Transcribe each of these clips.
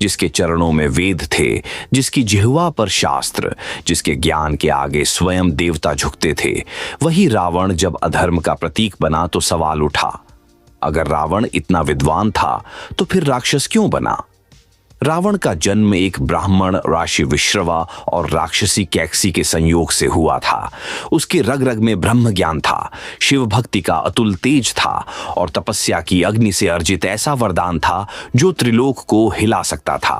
जिसके चरणों में वेद थे, जिसकी जिह्वा पर शास्त्र, जिसके ज्ञान के आगे स्वयं देवता झुकते थे, वही रावण जब अधर्म का प्रतीक बना तो सवाल उठा, अगर रावण इतना विद्वान था तो फिर राक्षस क्यों बना? रावण का जन्म एक ब्राह्मण राशि विश्रवा और राक्षसी कैकसी के संयोग से हुआ था। उसके रग रग में ब्रह्म ज्ञान था, शिव भक्ति का अतुल तेज था और तपस्या की अग्नि से अर्जित ऐसा वरदान था जो त्रिलोक को हिला सकता था।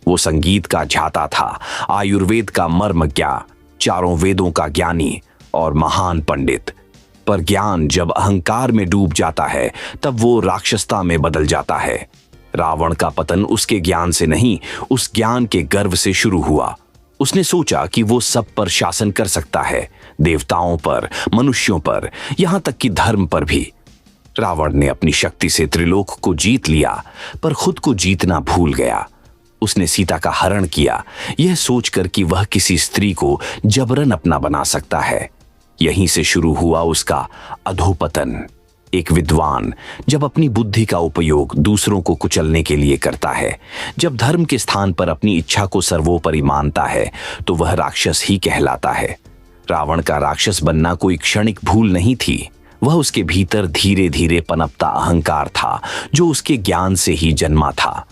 वो संगीत का झाता था, आयुर्वेद का मर्मज्ञ, चारों वेदों का ज्ञानी और महान पंडित। पर ज्ञान जब अहंकार में डूब जाता है तब वो राक्षसता में बदल जाता है। रावण का पतन उसके ज्ञान से नहीं, उस ज्ञान के गर्व से शुरू हुआ। उसने सोचा कि वो सब पर शासन कर सकता है, देवताओं पर, मनुष्यों पर, यहां तक कि धर्म पर भी। रावण ने अपनी शक्ति से त्रिलोक को जीत लिया, पर खुद को जीतना भूल गया। उसने सीता का हरण किया, यह सोचकर कि वह किसी स्त्री को जबरन अपना बना सकता है। यहीं से शुरू हुआ उसका अधोपतन। एक विद्वान जब अपनी बुद्धि का उपयोग दूसरों को कुचलने के लिए करता है, जब धर्म के स्थान पर अपनी इच्छा को सर्वोपरि मानता है, तो वह राक्षस ही कहलाता है। रावण का राक्षस बनना कोई क्षणिक भूल नहीं थी, वह उसके भीतर धीरे धीरे पनपता अहंकार था जो उसके ज्ञान से ही जन्मा था।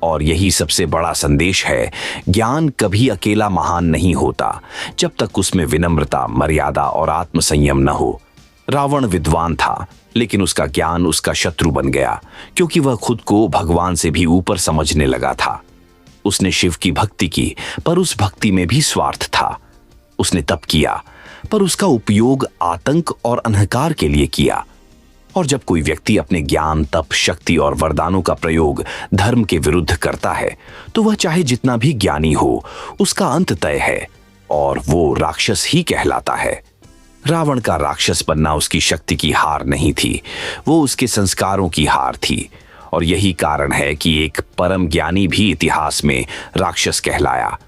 और यही सबसे बड़ा संदेश है, ज्ञान कभी अकेला महान नहीं होता जब तक उसमें विनम्रता, मर्यादा और आत्मसंयम न हो। रावण विद्वान था, लेकिन उसका ज्ञान उसका शत्रु बन गया, क्योंकि वह खुद को भगवान से भी ऊपर समझने लगा था। उसने शिव की भक्ति की, पर उस भक्ति में भी स्वार्थ था। उसने तप किया, पर उसका उपयोग आतंक और अहंकार के लिए किया। और जब कोई व्यक्ति अपने ज्ञान, तप, शक्ति और वरदानों का प्रयोग धर्म के विरुद्ध करता है, तो वह चाहे जितना भी ज्ञानी हो, उसका अंत तय है और वो राक्षस ही कहलाता है। रावण का राक्षस बनना उसकी शक्ति की हार नहीं थी, वो उसके संस्कारों की हार थी। और यही कारण है कि एक परम ज्ञानी भी इतिहास में राक्षस कहलाया।